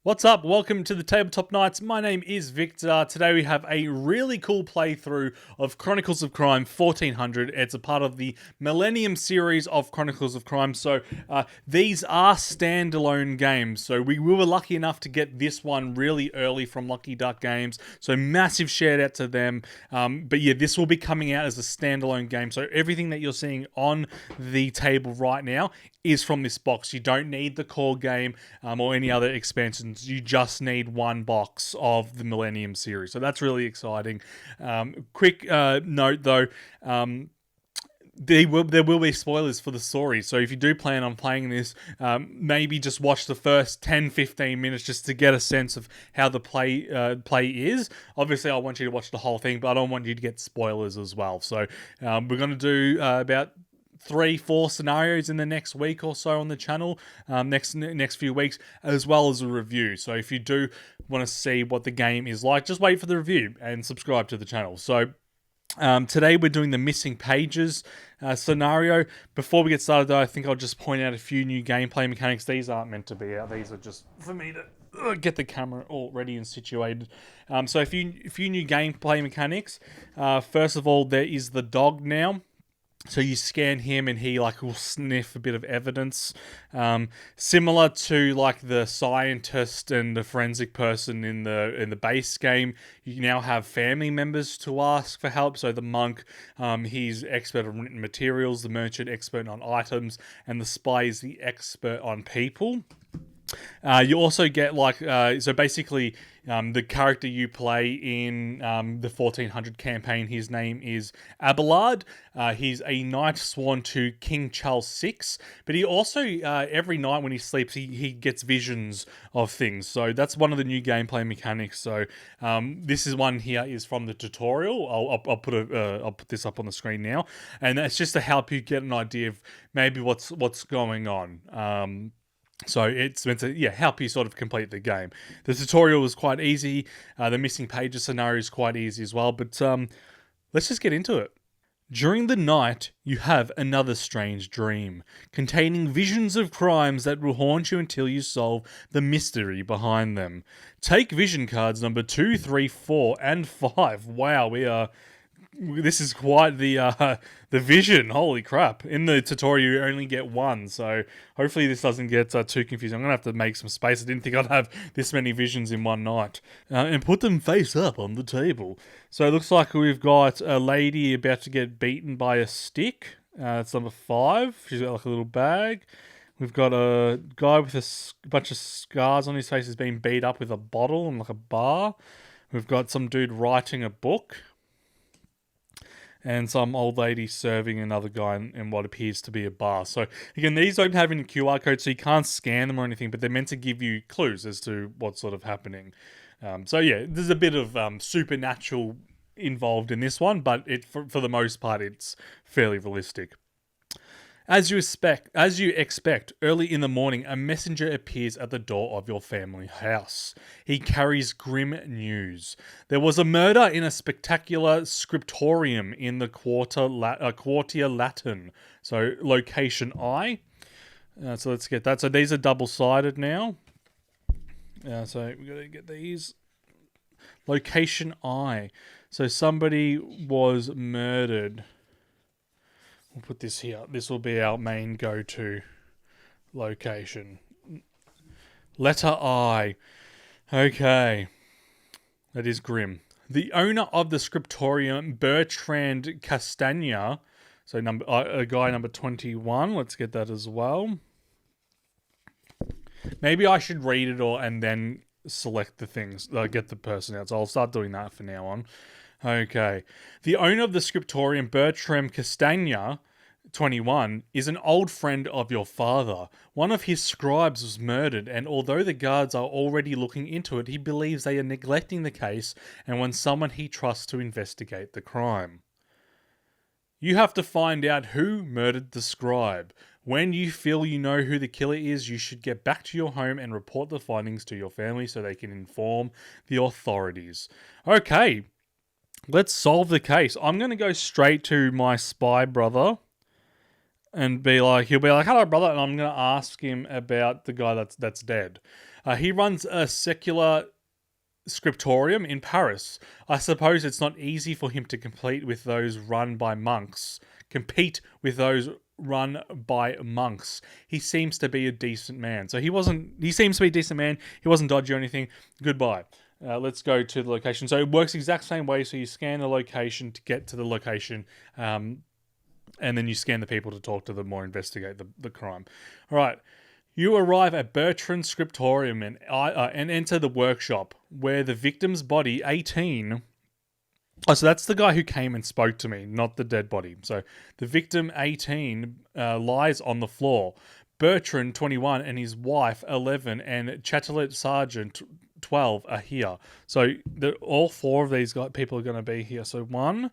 What's up? Welcome to the Tabletop Nights. My name is Victor. Today we have a really cool playthrough of Chronicles of Crime 1400. It's a part of the Millennium series of Chronicles of Crime. So these are standalone games. So we were lucky enough to get this one really early from Lucky Duck Games. So massive shout out to them. But yeah, this will be coming out as a standalone game. So everything that you're seeing on the table right now is from this box. You don't need the core game or any other expansions. You just need one box of the Millennium series. So that's really exciting. Quick note though, there will be spoilers for the story. So if you do plan on playing this, maybe just watch the first 10-15 minutes just to get a sense of how the play is. Obviously, I want you to watch the whole thing, but I don't want you to get spoilers as well. So we're going to do about 3-4 scenarios in the next week or so on the channel, next few weeks, as well as a review. So if you do want to see what the game is like, just wait for the review and subscribe to the channel. So today we're doing the missing pages scenario. Before we get started though, I think I'll just point out a few new gameplay mechanics. These aren't meant to be out. These are just for me to get the camera all ready and situated. So a few new gameplay mechanics. First of all, there is the dog now. So you scan him and he will sniff a bit of evidence. Similar to the scientist and the forensic person in the base game, you now have family members to ask for help. So the monk, he's expert on written materials, the merchant expert on items, and the spy is the expert on people. You also get so basically the character you play in the 1400 campaign, his name is Abelard. He's a knight sworn to King Charles VI, but he also every night when he sleeps he gets visions of things. So that's one of the new gameplay mechanics. So this is one here is from the tutorial. I'll put this up on the screen now, and that's just to help you get an idea of maybe what's going on. So it's meant to help you sort of complete the game. The tutorial was quite easy. The missing pages scenario is quite easy as well. But let's just get into it. During the night, you have another strange dream, containing visions of crimes that will haunt you until you solve the mystery behind them. Take vision cards number 2, 3, 4, and 5. Wow, this is quite the vision. Holy crap. In the tutorial, you only get one. So hopefully this doesn't get too confusing. I'm going to have to make some space. I didn't think I'd have this many visions in one night. And put them face up on the table. So it looks like we've got a lady about to get beaten by a stick. That's number 5. She's got a little bag. We've got a guy with a bunch of scars on his face who's been beat up with a bottle and a bar. We've got some dude writing a book. And some old lady serving another guy in what appears to be a bar. So, again, these don't have any QR codes, so you can't scan them or anything, but they're meant to give you clues as to what's sort of happening. There's a bit of supernatural involved in this one, but for the most part, it's fairly realistic. As you expect, early in the morning, a messenger appears at the door of your family house. He carries grim news. There was a murder in a spectacular scriptorium in the Quartier Latin. So, location I. So let's get that. So these are double-sided now. So we've got to get these. Location I. So somebody was murdered. We'll put this here. This will be our main go-to location. Letter I. Okay. That is grim. The owner of the scriptorium, Bertrand Castagna, so guy number 21. Let's get that as well. Maybe I should read it all and then select the things, get the person out. So I'll start doing that from now on. Okay. The owner of the scriptorium, Bertram Castagna, 21, is an old friend of your father. One of his scribes was murdered, and although the guards are already looking into it, he believes they are neglecting the case and wants someone he trusts to investigate the crime. You have to find out who murdered the scribe. When you feel you know who the killer is, you should get back to your home and report the findings to your family so they can inform the authorities. Okay. Let's solve the case. I'm going to go straight to my spy brother. and he'll be like, "Hello, brother," and I'm going to ask him about the guy that's dead. He runs a secular scriptorium in Paris. I suppose it's not easy for him to compete with those run by monks. He seems to be a decent man. So he seems to be a decent man. He wasn't dodgy or anything. Goodbye. Let's go to the location. So it works the exact same way. So you scan the location to get to the location, and then you scan the people to talk to them or investigate the crime. All right. You arrive at Bertrand's scriptorium and enter the workshop where the victim's body, 18... Oh, so that's the guy who came and spoke to me, not the dead body. So the victim, 18, lies on the floor. Bertrand, 21, and his wife, 11, and Chatelet Sergeant, 12, are here. So all four of these people are going to be here. So one,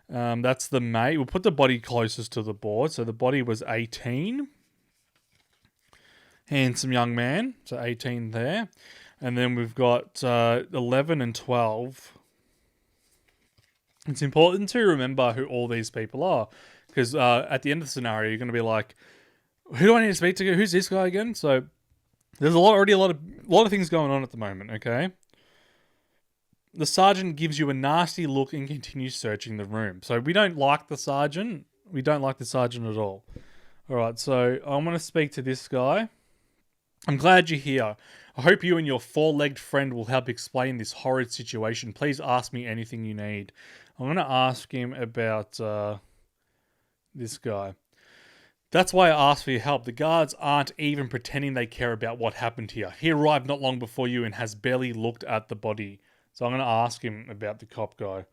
that's the mate. We'll put the body closest to the board. So the body was 18. Handsome young man. So 18 there. And then we've got 11 and 12. It's important to remember who all these people are, because at the end of the scenario, you're going to be like, "Who do I need to speak to? Who's this guy again?" So there's already a lot of things going on at the moment. Okay. The sergeant gives you a nasty look and continues searching the room. So we don't like the sergeant. We don't like the sergeant at all. All right. So I'm going to speak to this guy. I'm glad you're here. I hope you and your four-legged friend will help explain this horrid situation. Please ask me anything you need. I'm going to ask him about this guy. That's why I asked for your help. The guards aren't even pretending they care about what happened here. He arrived not long before you and has barely looked at the body. So I'm going to ask him about the cop guy.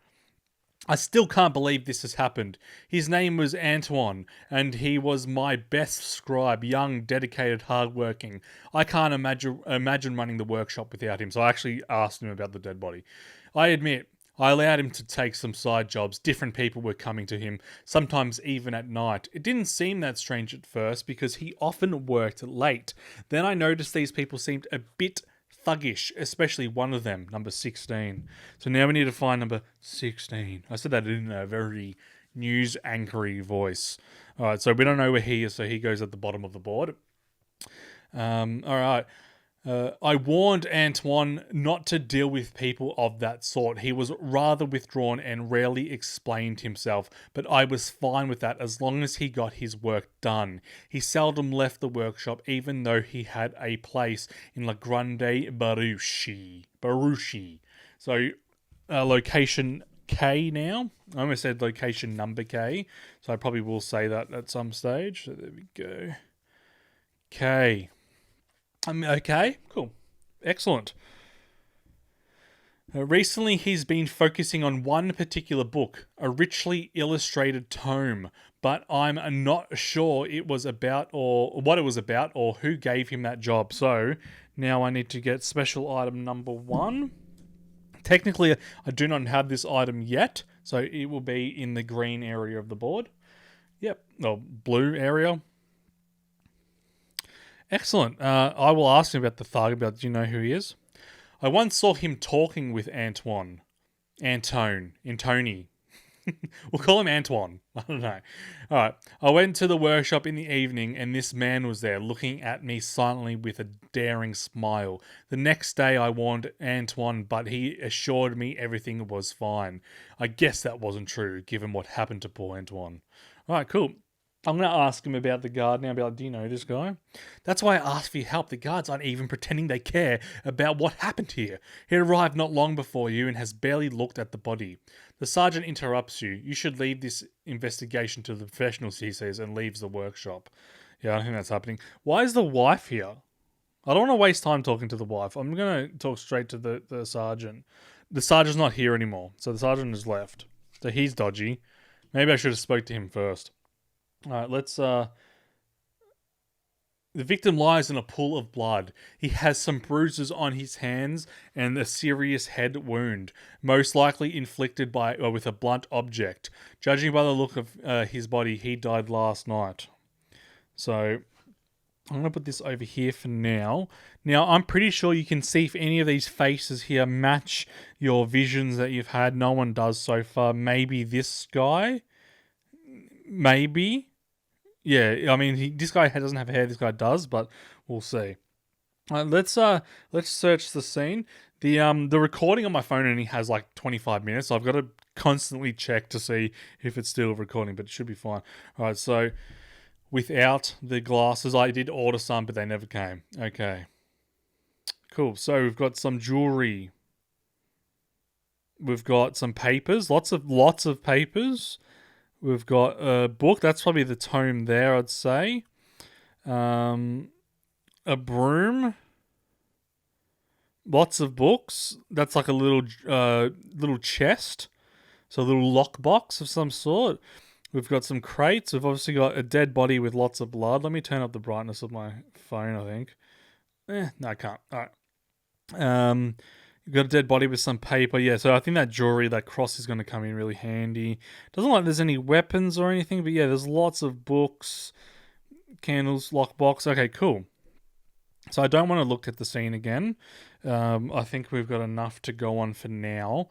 I still can't believe this has happened. His name was Antoine, and he was my best scribe, young, dedicated, hardworking. I can't imagine running the workshop without him, so I actually asked him about the dead body. I admit, I allowed him to take some side jobs. Different people were coming to him, sometimes even at night. It didn't seem that strange at first, because he often worked late. Then I noticed these people seemed a bit thuggish, especially one of them, number 16. So now we need to find number 16. I said that in a very news anchory voice. All right, so we don't know where he is, so he goes at the bottom of the board. All right. I warned Antoine not to deal with people of that sort. He was rather withdrawn and rarely explained himself, but I was fine with that as long as he got his work done. He seldom left the workshop, even though he had a place in La Grande Baruchi. So, location K now. I almost said location number K, so I probably will say that at some stage. So there we go. K. Okay, cool. Excellent. Recently, he's been focusing on one particular book, a richly illustrated tome, but I'm not sure it was about or what it was about or who gave him that job. So now I need to get special item number 1. Technically, I do not have this item yet, so it will be in the green area of the board. Yep, or blue area. Excellent. I will ask him about the thug, do you know who he is? I once saw him talking with Antoine. Antony. We'll call him Antoine. I don't know. Alright. I went to the workshop in the evening and this man was there looking at me silently with a daring smile. The next day I warned Antoine, but he assured me everything was fine. I guess that wasn't true, given what happened to poor Antoine. Alright, cool. I'm going to ask him about the guard now. I'll be like, do you know this guy? That's why I asked for your help. The guards aren't even pretending they care about what happened here. He arrived not long before you and has barely looked at the body. The sergeant interrupts you. You should leave this investigation to the professionals, he says, and leaves the workshop. Yeah, I don't think that's happening. Why is the wife here? I don't want to waste time talking to the wife. I'm going to talk straight to the sergeant. The sergeant's not here anymore, so the sergeant has left. So he's dodgy. Maybe I should have spoke to him first. Alright, let's, the victim lies in a pool of blood. He has some bruises on his hands and a serious head wound, most likely inflicted with a blunt object. Judging by the look of his body, he died last night. So, I'm going to put this over here for now. Now, I'm pretty sure you can see if any of these faces here match your visions that you've had. No one does so far. Maybe this guy? Maybe. Yeah, I mean, this guy doesn't have hair. This guy does, but we'll see. Let's search the scene. The recording on my phone only has like 25 minutes, so I've got to constantly check to see if it's still recording, but it should be fine. All right, so without the glasses, I did order some, but they never came. Okay, cool. So we've got some jewelry. We've got some papers, lots of papers. We've got a book. That's probably the tome there, I'd say. A broom. Lots of books. That's like a little chest. So a little lockbox of some sort. We've got some crates. We've obviously got a dead body with lots of blood. Let me turn up the brightness of my phone, I think. No, I can't. All right. You've got a dead body with some paper. Yeah, so I think that jewelry, that cross is going to come in really handy. Doesn't look like there's any weapons or anything, but yeah, there's lots of books, candles, lockbox. Okay, cool. So I don't want to look at the scene again. I think we've got enough to go on for now.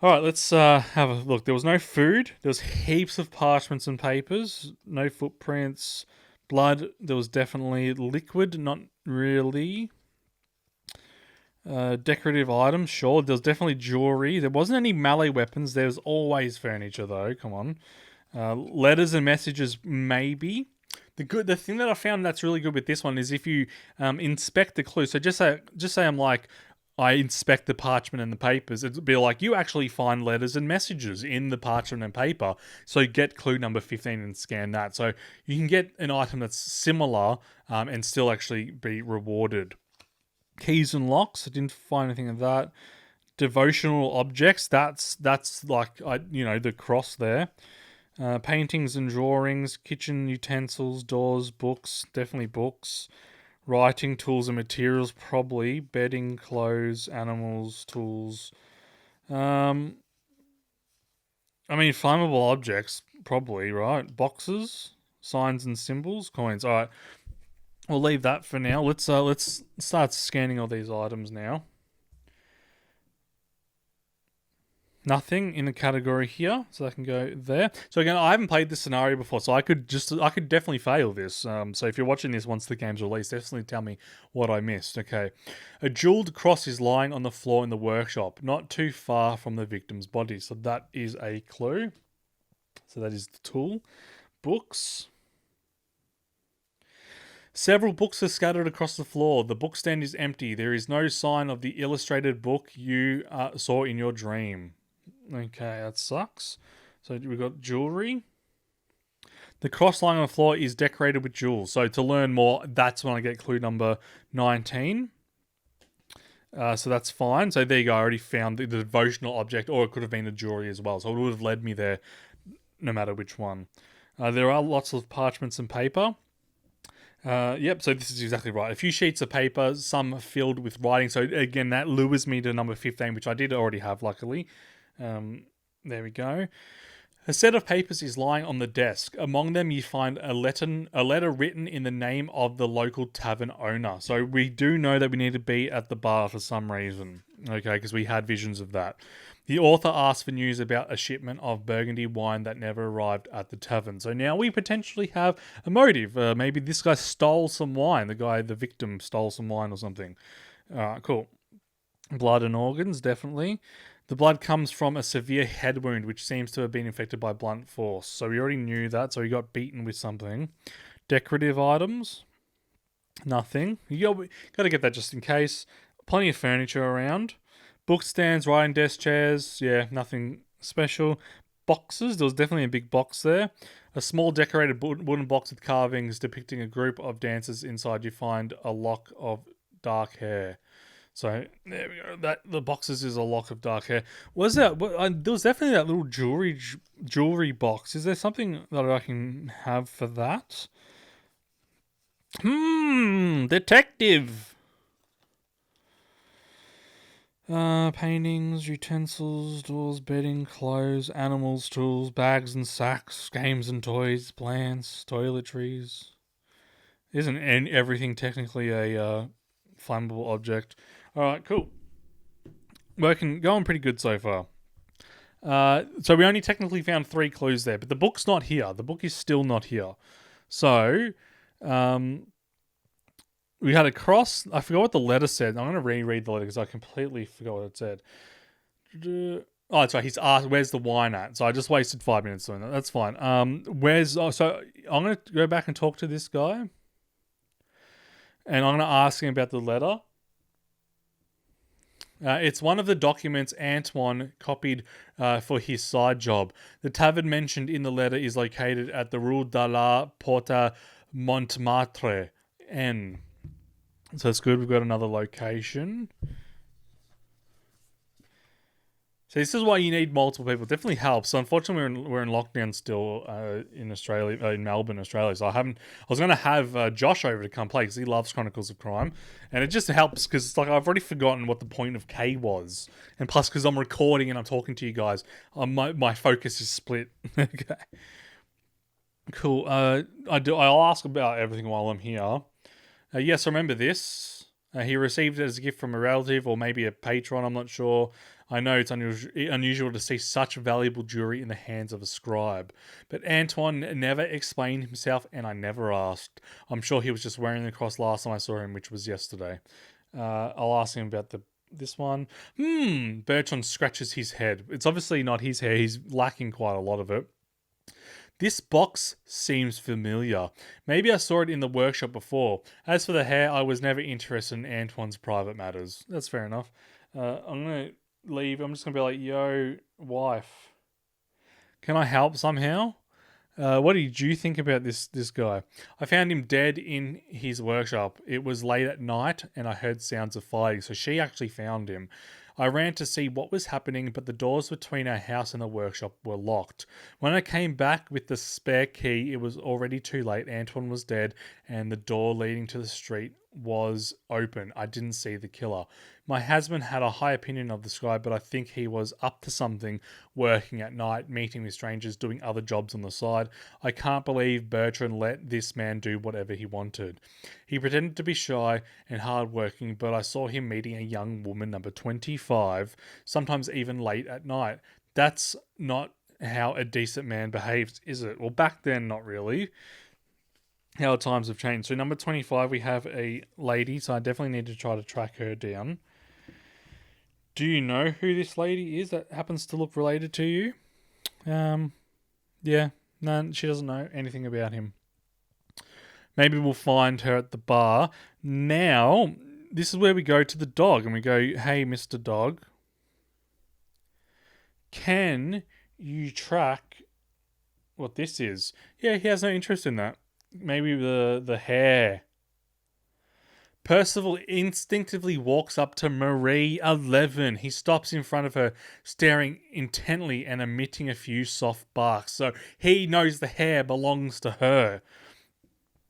All right, let's have a look. There was no food. There was heaps of parchments and papers. No footprints. Blood. There was definitely liquid. Not really. Decorative items. Sure. There was definitely jewelry. There wasn't any melee weapons. There was always furniture, though. Come on. Letters and messages, maybe. The thing that I found that's really good with this one is if you inspect the clues. So just say I'm like, I inspect the parchment and the papers. It'd be like you actually find letters and messages in the parchment and paper. So get clue number 15 and scan that. So you can get an item that's similar and still actually be rewarded. Keys and locks. I didn't find anything of that. Devotional objects. That's like the cross there. Paintings and drawings, kitchen utensils, doors, books, definitely books. Writing tools and materials, probably. Bedding, clothes, animals, tools. I mean, flammable objects, probably, right? Boxes, signs and symbols, coins. All right, we'll leave that for now. Let's start scanning all these items now. Nothing in the category here, so I can go there. So again, I haven't played this scenario before, so I could definitely fail this. So if you're watching this once the game's released, definitely tell me what I missed. Okay, a jeweled cross is lying on the floor in the workshop, not too far from the victim's body. So that is a clue. So that is the tool. Books. Several books are scattered across the floor. The bookstand is empty. There is no sign of the illustrated book you saw in your dream. Okay, that sucks. So we've got jewelry. The cross lying on the floor is decorated with jewels. So to learn more, that's when I get clue number 19. So that's fine. So there you go. I already found the devotional object, or it could have been a jewelry as well. So it would have led me there no matter which one. There are lots of parchments and paper. Yep, so this is exactly right. A few sheets of paper, some filled with writing. So again, that lures me to number 15, which I did already have, luckily. There we go. A set of papers is lying on the desk. Among them, you find a letter written in the name of the local tavern owner. So we do know that we need to be at the bar for some reason. Okay, because we had visions of that. The author asked for news about a shipment of Burgundy wine that never arrived at the tavern. So now we potentially have a motive. Maybe this guy stole some wine. The victim stole some wine or something. Cool. Blood and organs, definitely. The blood comes from a severe head wound, which seems to have been infected by blunt force. So we already knew that. So he got beaten with something. Decorative items. Nothing. You got to get that just in case. Plenty of furniture around. Book stands, writing desk, chairs. Yeah, nothing special. Boxes. There was definitely a big box there. A small decorated wooden box with carvings depicting a group of dancers inside. You find a lock of dark hair. So there we go. The boxes is a lock of dark hair. Was that? There was definitely that little jewelry box. Is there something that I can have for that? Detective. Paintings, utensils, doors, bedding, clothes, animals, tools, bags and sacks, games and toys, plants, toiletries. Isn't everything technically a flammable object? All right, cool. Going pretty good so far. So we only technically found 3 clues there, but the book's not here. The book is still not here. So, we had a cross. I forgot what the letter said. I'm going to reread the letter because I completely forgot what it said. Oh, that's right. He's asked, "Where's the wine at?" So I just wasted 5 minutes doing that. That's fine. So I'm going to go back and talk to this guy, and I'm going to ask him about the letter. It's one of the documents Antoine copied for his side job. The tavern mentioned in the letter is located at the Rue de la Porte Montmartre. N. So it's good. We've got another location. So this is why you need multiple people. It definitely helps. So unfortunately, we're in lockdown still in Australia, in Melbourne, Australia. So I was going to have Josh over to come play because he loves Chronicles of Crime, and it just helps because it's like I've already forgotten what the point of K was, and plus because I'm recording and I'm talking to you guys, my focus is split. Okay, cool. I'll ask about everything while I'm here. Yes, remember this. He received it as a gift from a relative or maybe a patron. I'm not sure. I know it's unusual to see such valuable jewelry in the hands of a scribe. But Antoine never explained himself, and I never asked. I'm sure he was just wearing the cross last time I saw him, which was yesterday. I'll ask him about this one. Bertrand scratches his head. It's obviously not his hair. He's lacking quite a lot of it. This box seems familiar. Maybe I saw it in the workshop before. As for the hair, I was never interested in Antoine's private matters. That's fair enough. I'm going to leave. I'm just going to be like, yo, wife, can I help somehow? What did you think about this guy? I found him dead in his workshop. It was late at night and I heard sounds of fighting, so she actually found him. I ran to see what was happening, but the doors between our house and the workshop were locked. When I came back with the spare key, it was already too late. Antoine was dead and the door leading to the street was open. I didn't see the killer. My husband had a high opinion of this guy, but I think he was up to something, working at night, meeting with strangers, doing other jobs on the side. I can't believe Bertrand let this man do whatever he wanted. He pretended to be shy and hardworking, but I saw him meeting a young woman, number 25, sometimes even late at night. That's not how a decent man behaves, is it? Well, back then, not really. How times have changed. So number 25, we have a lady, so I definitely need to try to track her down. Do you know who this lady is that happens to look related to you? Yeah, no, she doesn't know anything about him. Maybe we'll find her at the bar. Now, this is where we go to the dog and we go, hey, Mr. Dog, can you track what this is? Yeah, he has no interest in that. Maybe the hair. Percival instinctively walks up to Marie 11. He stops in front of her, staring intently and emitting a few soft barks. So he knows the hair belongs to her.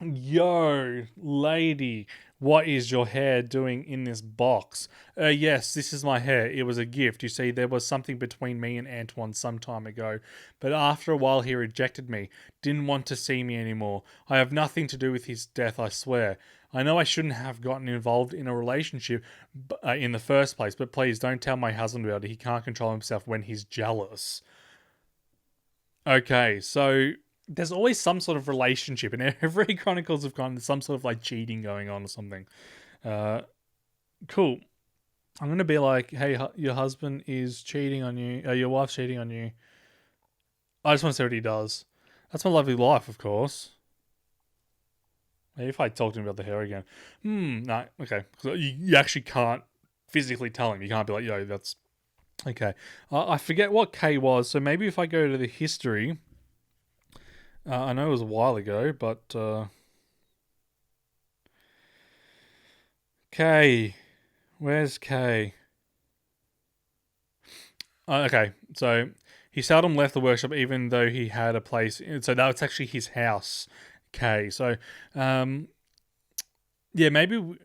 Yo, lady, what is your hair doing in this box? Yes, this is my hair. It was a gift. You see, there was something between me and Antoine some time ago, but after a while he rejected me, didn't want to see me anymore. I have nothing to do with his death, I swear. I know I shouldn't have gotten involved in a relationship in the first place, but please don't tell my husband about it. He can't control himself when he's jealous. Okay, so there's always some sort of relationship in every Chronicles of Crime. There's some sort of like cheating going on or something. Cool. I'm gonna be like, hey, your husband is cheating on you. Your wife's cheating on you. I just want to see what he does. That's my lovely life, of course. Maybe if I talk to him about the hair again. No, okay. You actually can't physically tell him. You can't be like, yo, that's okay. I forget what K was, so maybe if I go to the history. I know it was a while ago, but K. Where's K? Okay, so he seldom left the workshop even though he had a place. So that was actually his house, K. So, yeah, maybe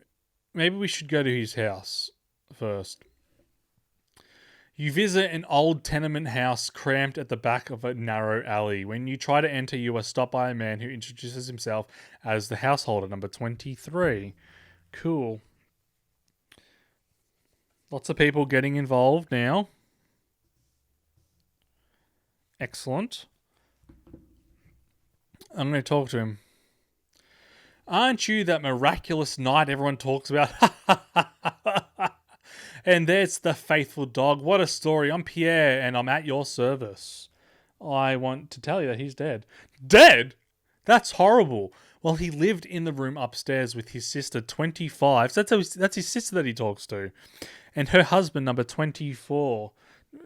we should go to his house first. You visit an old tenement house cramped at the back of a narrow alley. When you try to enter, you are stopped by a man who introduces himself as the householder, number 23. Cool. Lots of people getting involved now. Excellent. I'm going to talk to him. Aren't you that miraculous knight everyone talks about? And there's the faithful dog. What a story. I'm Pierre, and I'm at your service. I want to tell you that he's dead. Dead? That's horrible. Well, he lived in the room upstairs with his sister, 25. So that's his sister that he talks to. And her husband, number 24.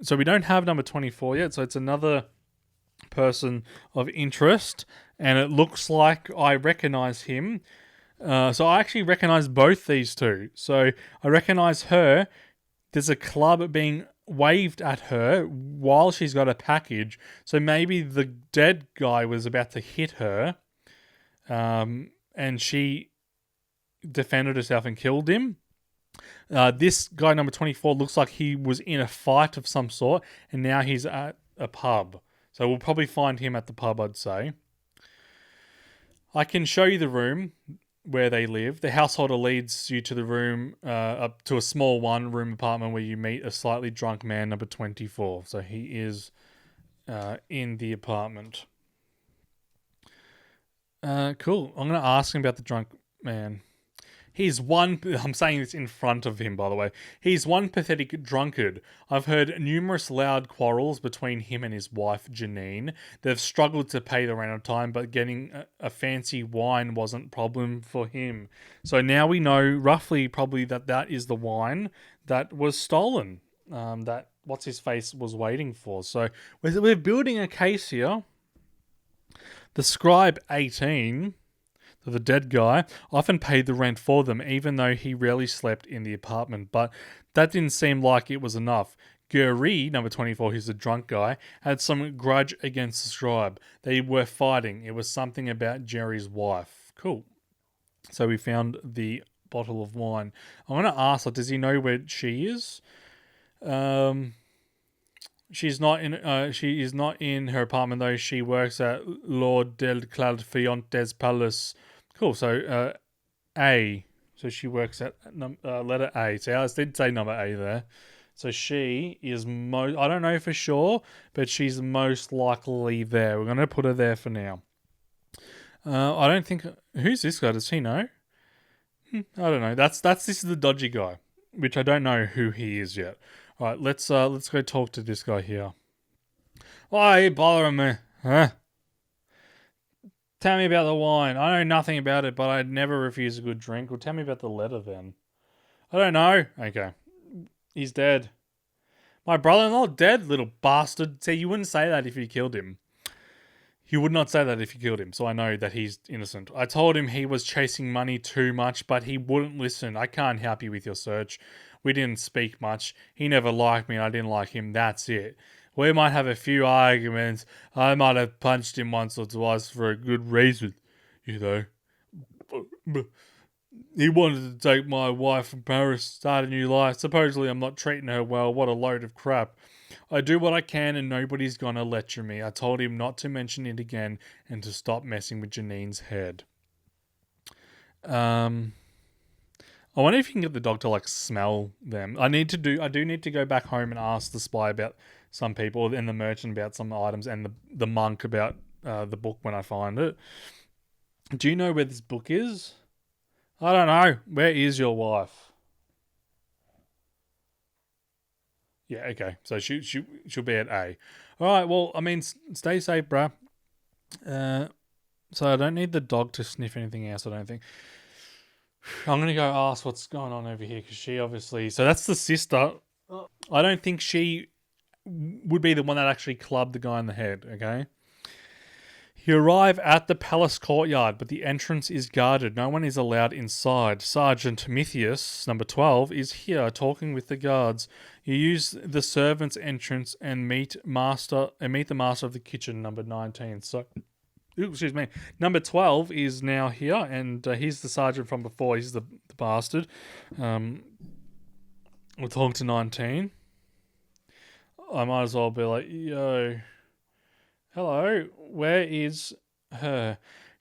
So we don't have number 24 yet, so it's another person of interest. And it looks like I recognize him. So I actually recognize both these two. So I recognize her. There's a club being waved at her while she's got a package. So maybe the dead guy was about to hit her. And she defended herself and killed him. This guy, number 24, looks like he was in a fight of some sort. And now he's at a pub. So we'll probably find him at the pub, I'd say. I can show you the room where they live. The householder leads you to the room, up to a small one-room apartment where you meet a slightly drunk man, number 24. So he is in the apartment. Cool. I'm going to ask him about the drunk man. I'm saying this in front of him, by the way. He's one pathetic drunkard. I've heard numerous loud quarrels between him and his wife, Janine. They've struggled to pay the rent on time, but getting a fancy wine wasn't a problem for him. So now we know roughly probably that is the wine that was stolen. That what's-his-face was waiting for. So we're building a case here. The scribe 18... the dead guy often paid the rent for them, even though he rarely slept in the apartment. But that didn't seem like it was enough. Guri, number 24, who's the drunk guy, had some grudge against the scribe. They were fighting. It was something about Jerry's wife. Cool. So we found the bottle of wine. I want to ask, does he know where she is? She is not in her apartment, though. She works at Lord De Cle Lafontain's palace. Cool. So, A. So she works at letter A. So I did say number A there. So she is I don't know for sure, but she's most likely there. We're going to put her there for now. I don't think... Who's this guy? Does he know? I don't know. This is the dodgy guy, which I don't know who he is yet. All right, let's go talk to this guy here. Why are you bothering me? Huh? Tell me about the wine. I know nothing about it, but I'd never refuse a good drink. Well, tell me about the letter then. I don't know. Okay. He's dead. My brother-in-law dead, little bastard. See, you wouldn't say that if you killed him. You would not say that if you killed him, so I know that he's innocent. I told him he was chasing money too much, but he wouldn't listen. I can't help you with your search. We didn't speak much. He never liked me and I didn't like him. That's it. We might have a few arguments. I might have punched him once or twice for a good reason, you know. He wanted to take my wife from Paris, start a new life. Supposedly I'm not treating her well. What a load of crap. I do what I can and nobody's gonna lecture me. I told him not to mention it again and to stop messing with Janine's head. I wonder if you can get the dog to smell them. I do need to go back home and ask the spy about some people and the merchant about some items and the monk about the book when I find it. Do you know where this book is? I don't know. Where is your wife? Yeah, okay. So she'll be at A. All right, well, I mean, stay safe, bruh. So I don't need the dog to sniff anything else, I don't think. I'm going to go ask what's going on over here because she obviously... So that's the sister. I don't think she would be the one that actually clubbed the guy in the head, okay? You arrive at the palace courtyard, but the entrance is guarded. No one is allowed inside. Sergeant Mithius, number 12, is here talking with the guards. You use the servants' entrance and meet the master of the kitchen, number 19. So... excuse me. Number 12 is now here, and he's the sergeant from before. He's the bastard. We'll talk to 19. I might as well be like, yo, hello, where is her?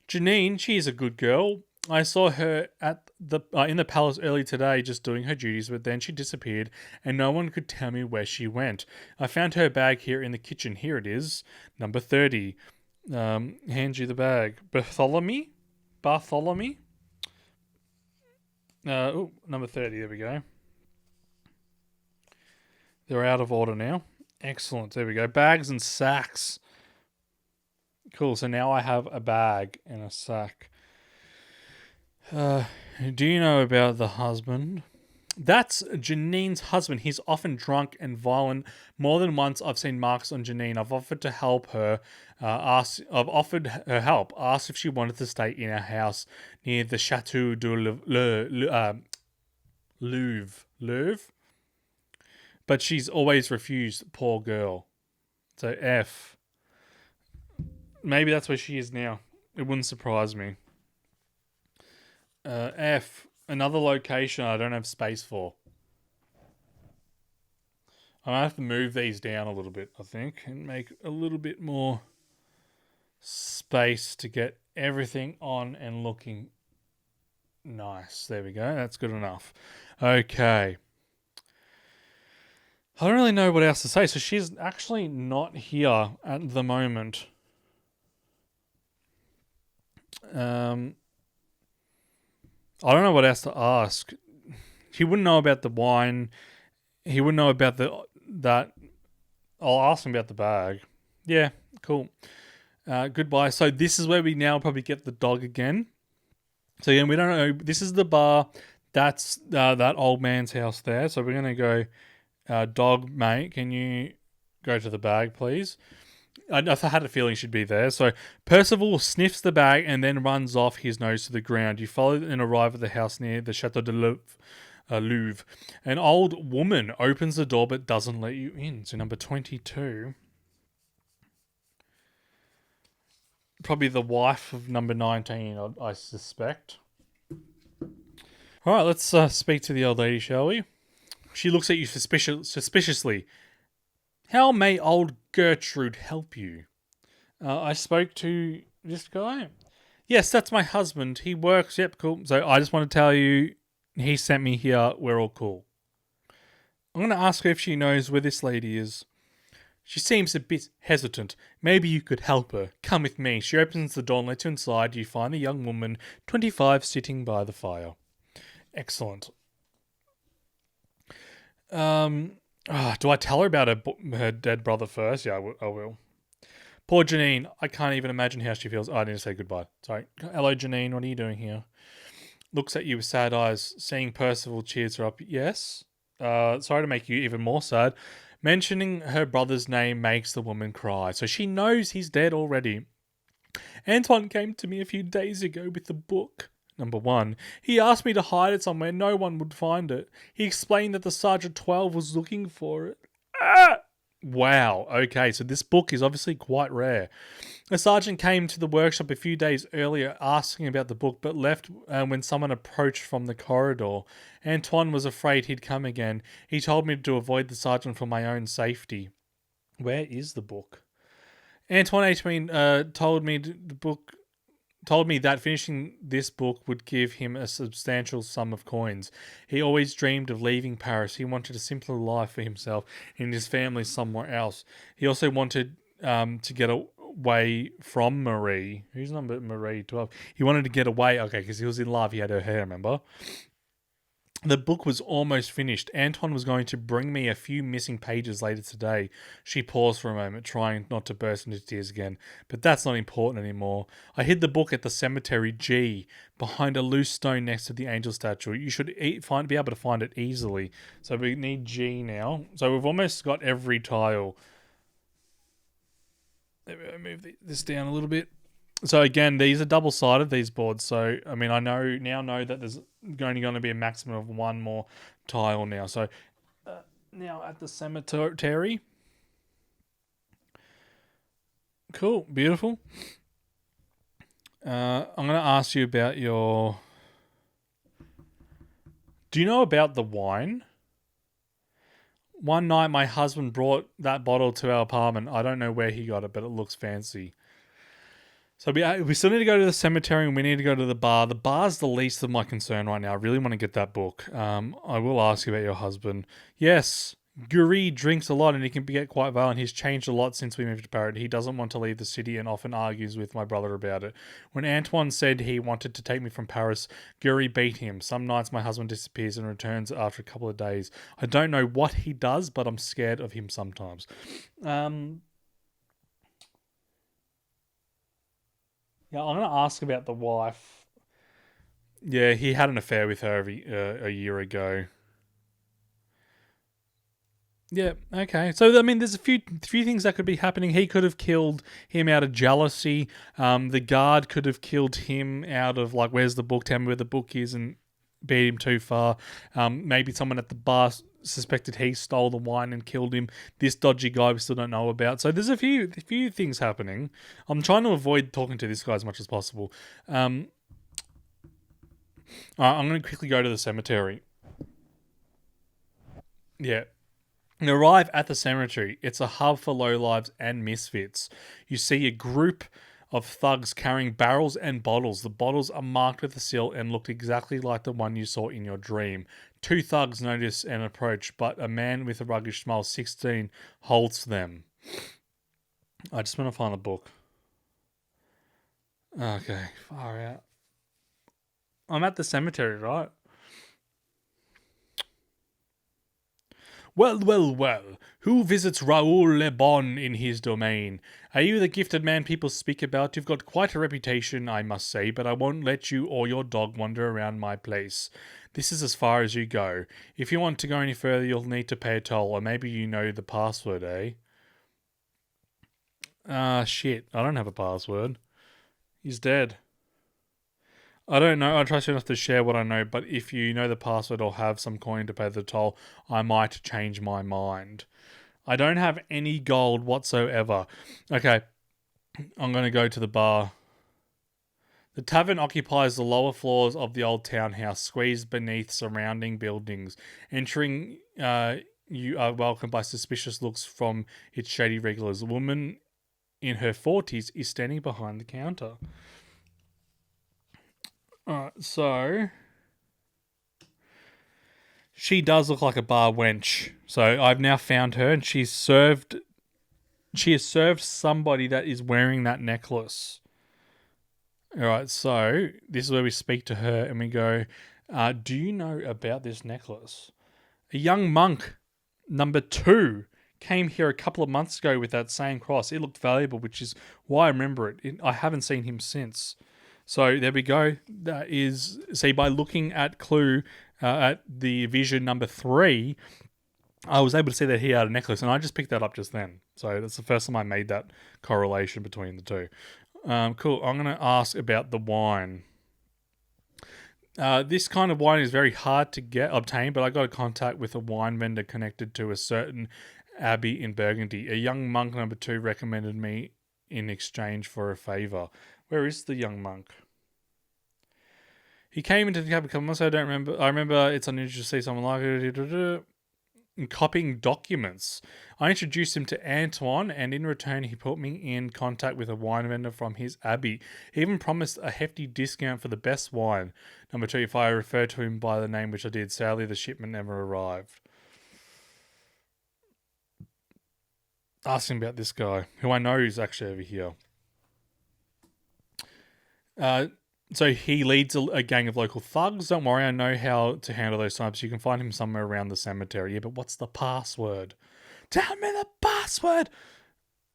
Janine, she's a good girl. I saw her at the in the palace early today, just doing her duties, but then she disappeared, and no one could tell me where she went. I found her bag here in the kitchen. Here it is, number 30. Hands you the bag. Bartholomew. Number 30. There we go. They're out of order now. Excellent. There we go. Bags and sacks. Cool. So now I have a bag and a sack. Do you know about the husband? That's Janine's husband. He's often drunk and violent. More than once, I've seen marks on Janine. I've offered to help her. I've offered her help. Asked if she wanted to stay in our house near the Chateau de Louvre. But she's always refused. Poor girl. So F. Maybe that's where she is now. It wouldn't surprise me. F. Another location I don't have space for. I might have to move these down a little bit, I think, and make a little bit more space to get everything on and looking nice. There we go. That's good enough. Okay. I don't really know what else to say. So she's actually not here at the moment. I don't know what else to ask. He wouldn't know about the wine. He wouldn't know about that. I'll ask him about the bag. Yeah, cool. Goodbye. So this is where we now probably get the dog again. So again, we don't know. This is the bar. That's that old man's house there. So we're going to go, dog mate, can you go to the bag, please? I had a feeling she'd be there. So Percival sniffs the bag and then runs off, his nose to the ground. You follow and arrive at the house near the Chateau de Louvre. An old woman opens the door but doesn't let you in. So number 22. Probably the wife of number 19, I suspect. All right, let's speak to the old lady, shall we? She looks at you suspiciously. How may old Gertrude help you? I spoke to this guy. Yes, that's my husband. He works. Yep, cool. So I just want to tell you, he sent me here. We're all cool. I'm going to ask her if she knows where this lady is. She seems a bit hesitant. Maybe you could help her. Come with me. She opens the door and lets you inside. You find a young woman, 25, sitting by the fire. Excellent. Do I tell her about her dead brother first? Yeah, I will. Poor Janine. I can't even imagine how she feels. Oh, I need to say goodbye. Sorry. Hello, Janine. What are you doing here? Looks at you with sad eyes. Seeing Percival cheers her up. Yes. Sorry to make you even more sad. Mentioning her brother's name makes the woman cry. So she knows he's dead already. Antoine came to me a few days ago with the book. Number 1. He asked me to hide it somewhere. No one would find it. He explained that the Sergeant 12 was looking for it. Ah! Wow. Okay, so this book is obviously quite rare. A sergeant came to the workshop a few days earlier asking about the book, but left when someone approached from the corridor. Antoine was afraid he'd come again. He told me to avoid the sergeant for my own safety. Where is the book? Antoine told me that finishing this book would give him a substantial sum of coins. He always dreamed of leaving Paris. He wanted a simpler life for himself and his family somewhere else. He also wanted to get away from Marie. Who's number Marie 12? He wanted to get away, okay, because he was in love. He had her hair, remember? The book was almost finished. Anton was going to bring me a few missing pages later today. She paused for a moment, trying not to burst into tears again. But that's not important anymore. I hid the book at the cemetery G, behind a loose stone next to the angel statue. You should be able to find it easily. So we need G now. So we've almost got every tile. Let me move this down a little bit. So again, these are double-sided, these boards. So, I mean, I now know that there's only going to be a maximum of one more tile now. So, now at the cemetery. Cool, beautiful. I'm going to ask you about your... Do you know about the wine? One night, my husband brought that bottle to our apartment. I don't know where he got it, but it looks fancy. So we still need to go to the cemetery and we need to go to the bar. The bar's the least of my concern right now. I really want to get that book. I will ask you about your husband. Yes, Guri drinks a lot and he can get quite violent. He's changed a lot since we moved to Paris. He doesn't want to leave the city and often argues with my brother about it. When Antoine said he wanted to take me from Paris, Guri beat him. Some nights my husband disappears and returns after a couple of days. I don't know what he does, but I'm scared of him sometimes. Yeah, I'm going to ask about the wife. Yeah, he had an affair with her a year ago. Yeah, okay. So I mean, there's a few things that could be happening. He could have killed him out of jealousy. The guard could have killed him out of like, where's the book? Tell me where the book is, and beat him too far. Maybe someone at the bar suspected he stole the wine and killed him. This dodgy guy we still don't know about. So there's a few things happening. I'm trying to avoid talking to this guy as much as possible. I'm going to quickly go to the cemetery. Yeah. And arrive at the cemetery. It's a hub for lowlives and misfits. You see a group of thugs carrying barrels and bottles. The bottles are marked with a seal and looked exactly like the one you saw in your dream. 2 thugs notice and approach, but a man with a roguish smile, 16, holds them. I just want to find the book. Okay, far out. I'm at the cemetery, right? Well, well, well. Who visits Raoul Le Bon in his domain? Are you the gifted man people speak about? You've got quite a reputation, I must say, but I won't let you or your dog wander around my place. This is as far as you go. If you want to go any further, you'll need to pay a toll, or maybe you know the password, eh? Shit. I don't have a password. He's dead. I don't know. I trust you enough to share what I know, but if you know the password or have some coin to pay the toll, I might change my mind. I don't have any gold whatsoever. Okay, I'm going to go to the bar. The tavern occupies the lower floors of the old townhouse, squeezed beneath surrounding buildings. Entering, you are welcomed by suspicious looks from its shady regulars. A woman in her 40s is standing behind the counter. Alright, so she does look like a bar wench. So I've now found her, and she has served somebody that is wearing that necklace. Alright, so this is where we speak to her and we go, do you know about this necklace? A young monk, number 2, came here a couple of months ago with that same cross. It looked valuable, which is why I remember it. I haven't seen him since. So there we go. That is, see, by looking at Clue at the vision number 3, I was able to see that he had a necklace, and I just picked that up just then. So that's the first time I made that correlation between the two. Cool. I'm going to ask about the wine. This kind of wine is very hard to obtain, but I got a contact with a wine vendor connected to a certain abbey in Burgundy. A young monk number 2 recommended me in exchange for a favour. Where is the young monk? He came into the cabin a couple months ago. I don't remember. I remember it's unusual to see someone like it. And copying documents. I introduced him to Antoine, and in return, he put me in contact with a wine vendor from his abbey. He even promised a hefty discount for the best wine. Number 2, if I referred to him by the name, which I did. Sadly, the shipment never arrived. Asking about this guy, who I know is actually over here. So he leads a gang of local thugs. Don't worry, I know how to handle those types. You can find him somewhere around the cemetery. Yeah, but what's the password? Tell me the password!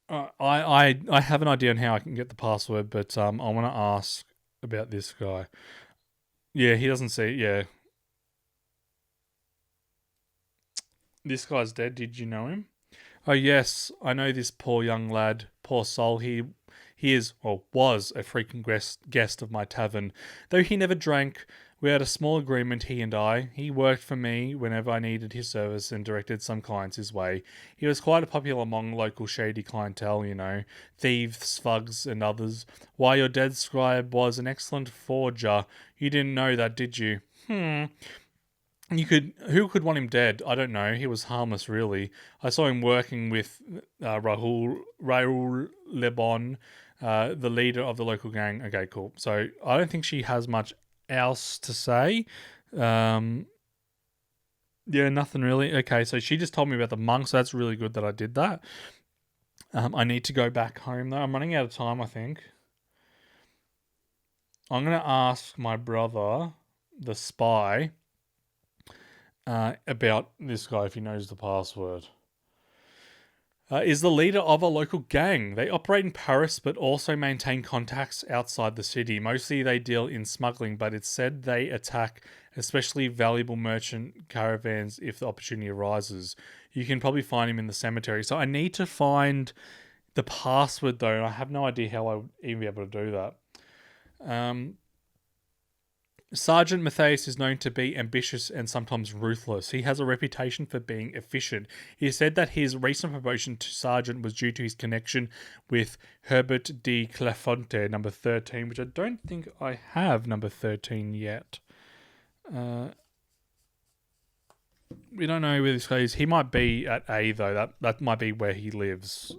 I have an idea on how I can get the password, but I want to ask about this guy. Yeah, he doesn't see it. Yeah. This guy's dead. Did you know him? Oh, yes. I know this poor young lad. Poor soul. He is, or was, a frequent guest of my tavern. Though he never drank, we had a small agreement, he and I. He worked for me whenever I needed his service and directed some clients his way. He was quite popular among local shady clientele, you know, thieves, thugs, and others. Why, your dead scribe was an excellent forger. You didn't know that, did you? Who could want him dead? I don't know. He was harmless, really. I saw him working with Raoul Le Bon. the leader of the local gang. Okay, cool. So I don't think she has much else to say. Yeah, nothing really. Okay, so she just told me about the monk, so that's really good that I did that. I need to go back home, though. I'm running out of time, I think. I'm going to ask my brother, the spy, about this guy if he knows the password. Is the leader of a local gang. They operate in Paris but also maintain contacts outside the city. Mostly they deal in smuggling, but it's said they attack especially valuable merchant caravans if the opportunity arises. You can probably find him in the cemetery. So I need to find the password though, and I have no idea how I would even be able to do that. Sergeant Matthias is known to be ambitious and sometimes ruthless. He has a reputation for being efficient. He said that his recent promotion to sergeant was due to his connection with Herbert De Cle Lafontaine, number 13, which I don't think I have number 13 yet. We don't know where this guy is. He might be at A, though. That might be where he lives.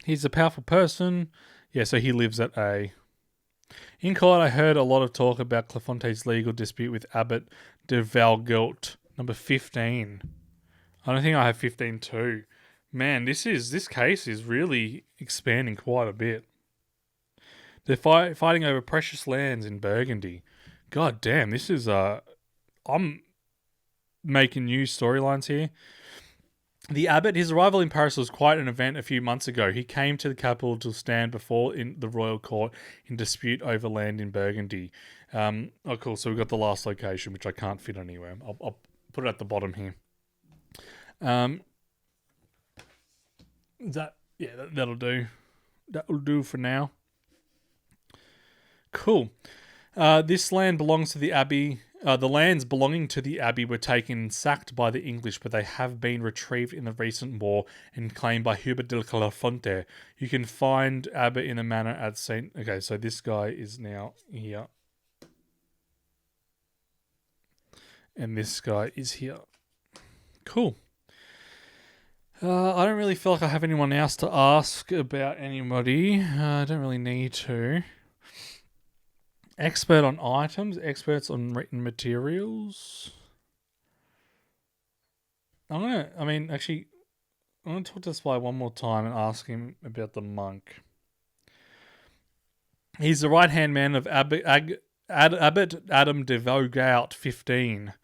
He's a powerful person. Yeah, so he lives at A. In court, I heard a lot of talk about Clafontain's legal dispute with Abbot de Valgelt, number 15. I don't think I have 15 too. Man, this case is really expanding quite a bit. They're fighting over precious lands in Burgundy. God damn, this is I'm making new storylines here. The abbot, his arrival in Paris was quite an event a few months ago. He came to the capital to stand before in the royal court in dispute over land in Burgundy. Cool. So we've got the last location, which I can't fit anywhere. I'll put it at the bottom here. That'll do. That will do for now. Cool. This land belongs to the abbey. The lands belonging to the abbey were taken and sacked by the English, but they have been retrieved in the recent war and claimed by Herbert De Cle Lafontaine. You can find Abbot in the manor at St. Okay, so this guy is now here. And this guy is here. Cool. I don't really feel like I have anyone else to ask about anybody. I don't really need to. Expert on items, experts on written materials. I'm gonna talk to this guy one more time and ask him about the monk. He's the right-hand man of Abbot Adam de Valgelt, 15.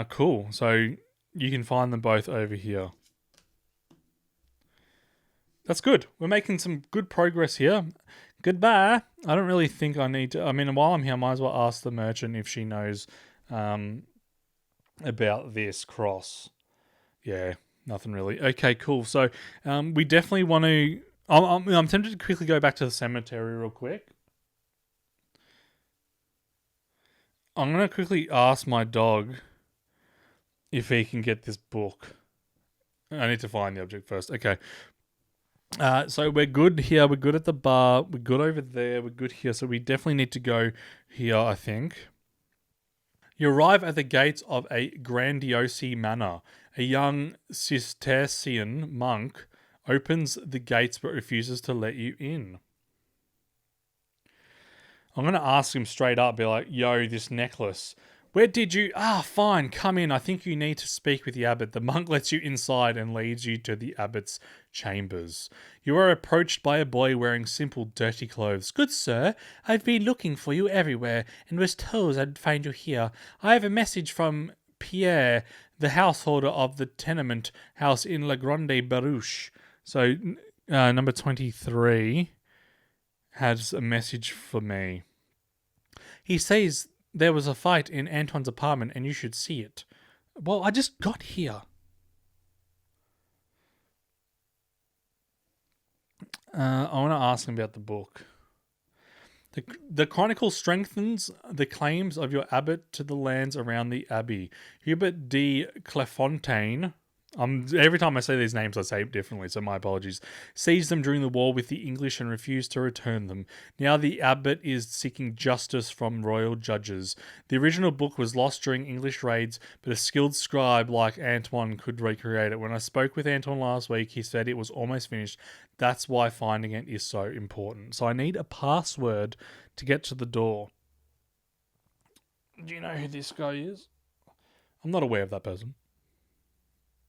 Cool. So you can find them both over here. That's good. We're making some good progress here. Goodbye. I don't really think I need to. While I'm here, I might as well ask the merchant if she knows about this cross. Yeah, nothing really. Okay, cool. So we definitely want to. I'm tempted to quickly go back to the cemetery real quick. I'm going to quickly ask my dog if he can get this book. I need to find the object first. Okay. So we're good here. We're good at the bar. We're good over there. We're good here. So we definitely need to go here, I think. You arrive at the gates of a grandiose manor. A young Cistercian monk opens the gates but refuses to let you in. I'm going to ask him straight up, be like, yo, this necklace. Where did you... fine, come in. I think you need to speak with the abbot. The monk lets you inside and leads you to the abbot's chambers. You are approached by a boy wearing simple, dirty clothes. Good sir, I've been looking for you everywhere and was told I'd find you here. I have a message from Pierre, the householder of the tenement house in La Grande Barouche. So, number 23 has a message for me. He says... there was a fight in Anton's apartment and you should see it. Well, I just got here. I want to ask him about the book. The Chronicles strengthens the claims of your abbot to the lands around the abbey. Herbert De Cle Lafontaine, Every time I say these names, I say it differently, so my apologies. Seized them during the war with the English and refused to return them. Now the abbot is seeking justice from royal judges. The original book was lost during English raids, but a skilled scribe like Antoine could recreate it. When I spoke with Antoine last week, he said it was almost finished. That's why finding it is so important. So I need a password to get to the door. Do you know who this guy is? I'm not aware of that person.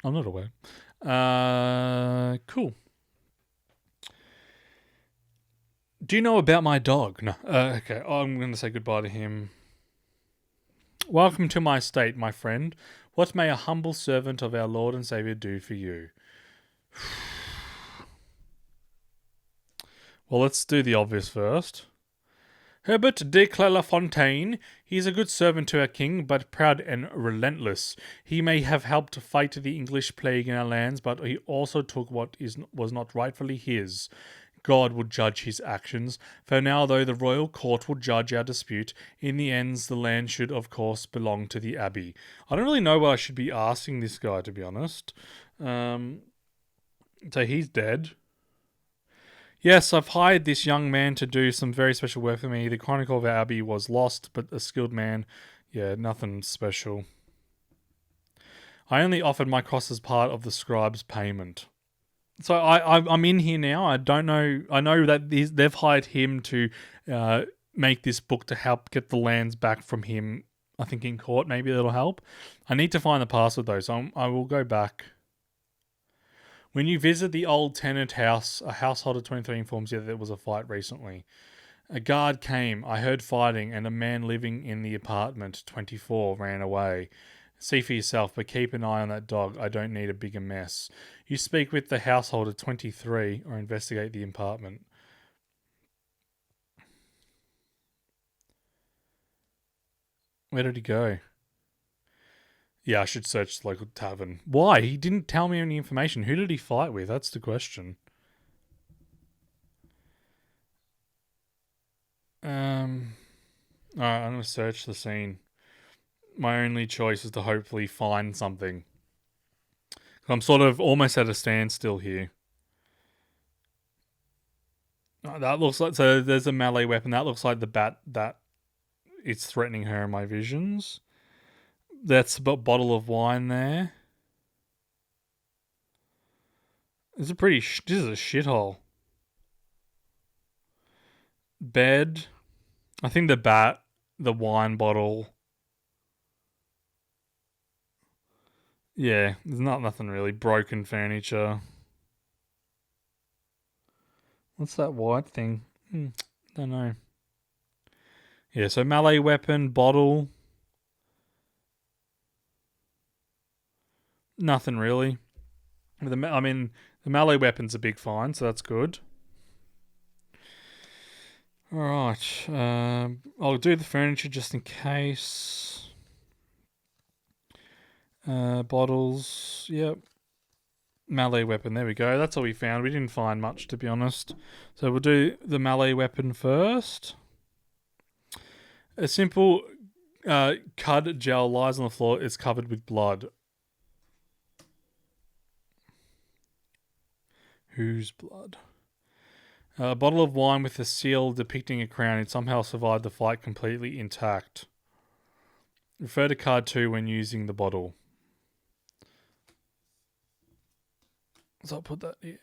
I'm not aware. Cool. Do you know about my dog? No. Okay, I'm going to say goodbye to him. Welcome to my estate, my friend. What may a humble servant of our Lord and Saviour do for you? Well, let's do the obvious first. Herbert De Cle Lafontaine. He is a good servant to our king, but proud and relentless. He may have helped to fight the English plague in our lands, but he also took what was not rightfully his. God will judge his actions. For now, though, the royal court will judge our dispute. In the end, the land should, of course, belong to the abbey. I don't really know what I should be asking this guy, to be honest. So he's dead. Yes, I've hired this young man to do some very special work for me. The Chronicle of our Abbey was lost, but a skilled man. Yeah, nothing special. I only offered my cross as part of the scribe's payment. So I'm in here now. I don't know. I know that they've hired him to make this book to help get the lands back from him. I think in court, maybe that'll help. I need to find the password though, so I will go back. When you visit the old tenant house, a householder 23 informs you that there was a fight recently. A guard came, I heard fighting, and a man living in the apartment, 24, ran away. See for yourself, but keep an eye on that dog. I don't need a bigger mess. You speak with the householder 23 or investigate the apartment. Where did he go? Yeah, I should search the local tavern. Why? He didn't tell me any information. Who did he fight with? That's the question. Alright, I'm going to search the scene. My only choice is to hopefully find something. I'm sort of almost at a standstill here. That looks like... So there's a melee weapon. That looks like the bat that is threatening her in my visions. That's a bottle of wine there. It's a pretty... this is a shithole. Bed. I think the bat, the wine bottle. Yeah, there's nothing really. Broken furniture. What's that white thing? Don't know. Yeah, so melee weapon, bottle. Nothing really. The melee weapon's a big find, so that's good. Alright. I'll do the furniture just in case. Bottles. Yep. Melee weapon. There we go. That's all we found. We didn't find much, to be honest. So we'll do the melee weapon first. A simple cud gel lies on the floor. It's covered with blood. Whose blood? A bottle of wine with a seal depicting a crown. It somehow survived the fight completely intact. Refer to card 2 when using the bottle. So I'll put that here.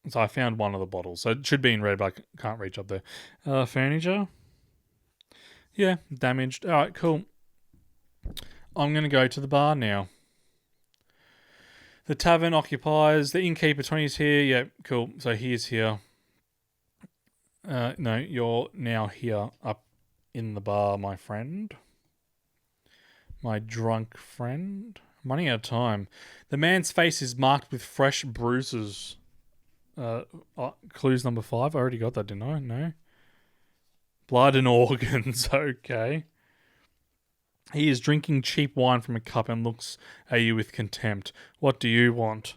So I found one of the bottles. So it should be in red, but I can't reach up there. Furniture. Yeah, damaged. Alright, cool. I'm going to go to the bar now. The tavern occupies. The innkeeper 20 is here. Yeah, cool. So he is here. No, you're now here up in the bar, my friend. My drunk friend. I'm running out of time. The man's face is marked with fresh bruises. Clues number 5. I already got that, didn't I? No. Blood and organs. Okay. He is drinking cheap wine from a cup and looks at you with contempt. What do you want?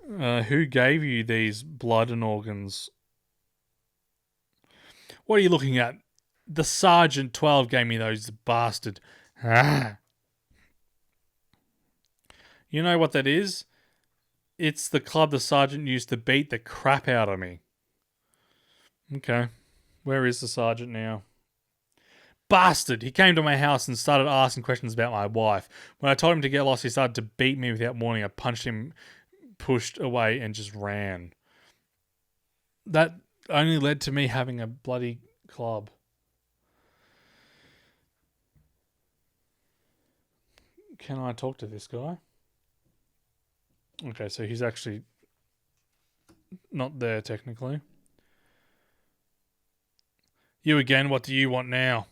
Who gave you these blood and organs? What are you looking at? The Sergeant 12 gave me those, bastard. Ah. You know what that is? It's the club the sergeant used to beat the crap out of me. Okay. Where is the sergeant now? Bastard! He came to my house and started asking questions about my wife. When I told him to get lost, he started to beat me without warning. I punched him, pushed away, and just ran. That only led to me having a bloody club. Can I talk to this guy? Okay, so he's actually not there technically. You again, what do you want now?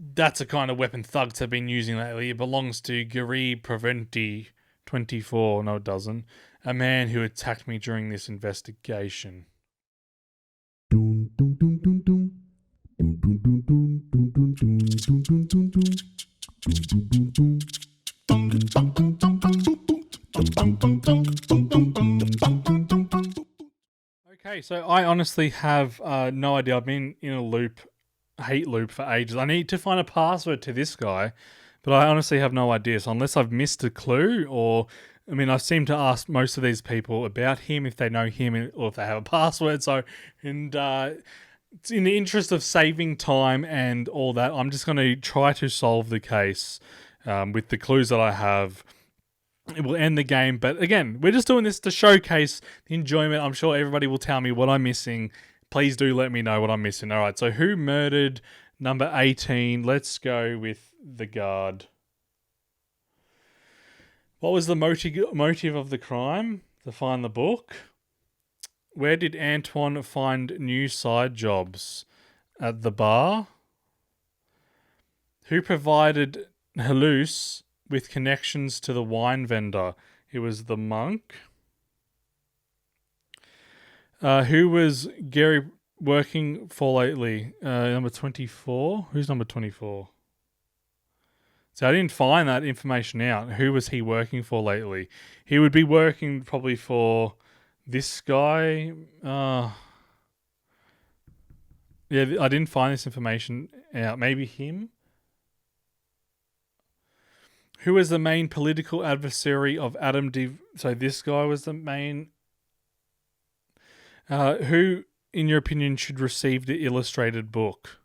That's the kind of weapon thugs have been using lately. It belongs to Gary Preventi 24. No, it doesn't. A man who attacked me during this investigation. Okay, so I honestly have no idea. I've been in a hate loop for ages. I need to find a password to this guy, but I honestly have no idea. So unless I've missed a clue, I seem to ask most of these people about him, if they know him or if they have a password. So, and in the interest of saving time and all that, I'm just going to try to solve the case with the clues that I have. It will end the game, but again, we're just doing this to showcase the enjoyment. I'm sure everybody will tell me what I'm missing. Please do let me know what I'm missing. All right, so who murdered number 18? Let's go with the guard. What was the motive of the crime? To find the book. Where did Antoine find new side jobs? At the bar. Who provided Halus with connections to the wine vendor? It was the monk. Who was Gary working for lately? Number 24. Who's number 24? So I didn't find that information out. Who was he working for lately? He would be working probably for this guy. Yeah, I didn't find this information out. Maybe him? Who was the main political adversary of Adam de... So this guy was the main... who, in your opinion, should receive the illustrated book?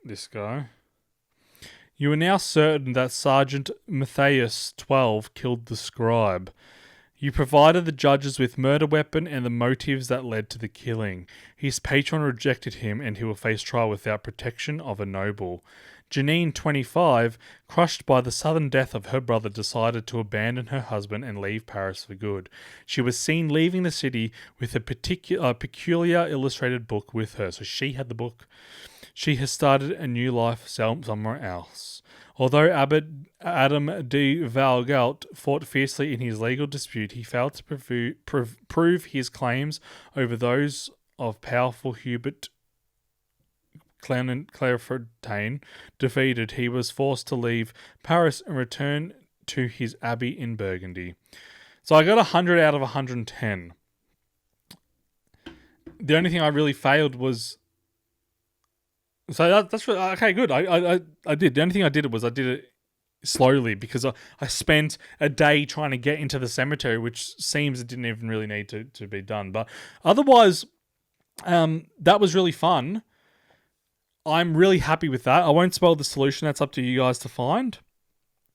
This guy. You are now certain that Sergeant Matthias 12 killed the scribe. You provided the judges with murder weapon and the motives that led to the killing. His patron rejected him and he will face trial without protection of a noble. Janine, 25, crushed by the sudden death of her brother, decided to abandon her husband and leave Paris for good. She was seen leaving the city with a peculiar illustrated book with her. So she had the book. She has started a new life somewhere else. Although Adam de Valgaut fought fiercely in his legal dispute, he failed to prove his claims over those of powerful Herbert De Cle Lafontaine. Defeated, he was forced to leave Paris and return to his abbey in Burgundy. So I got 100 out of 110. The only thing I really failed was... So that's really, okay, good. I did. The only thing I did it slowly because I spent a day trying to get into the cemetery, which seems it didn't even really need to be done. But otherwise, that was really fun. I'm really happy with that. I won't spoil the solution. That's up to you guys to find.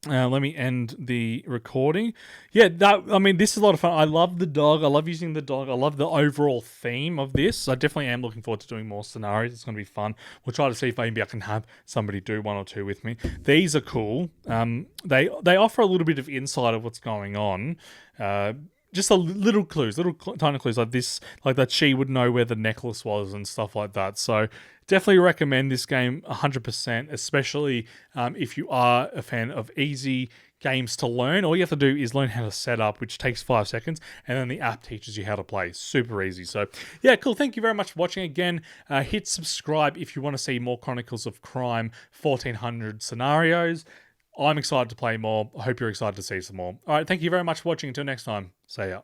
Let me end the recording. Yeah, this is a lot of fun. I love the dog. I love using the dog. I love the overall theme of this. I definitely am looking forward to doing more scenarios. It's going to be fun. We'll try to see if maybe I can have somebody do one or two with me. These are cool. They offer a little bit of insight of what's going on. Just a little clues, tiny clues like this, like that she would know where the necklace was and stuff like that. So definitely recommend this game 100%, especially if you are a fan of easy games to learn. All you have to do is learn how to set up, which takes 5 seconds, and then the app teaches you how to play. Super easy. So yeah, cool. Thank you very much for watching. Again, hit subscribe if you want to see more Chronicles of Crime 1400 scenarios. I'm excited to play more. I hope you're excited to see some more. All right, thank you very much for watching. Until next time, see ya.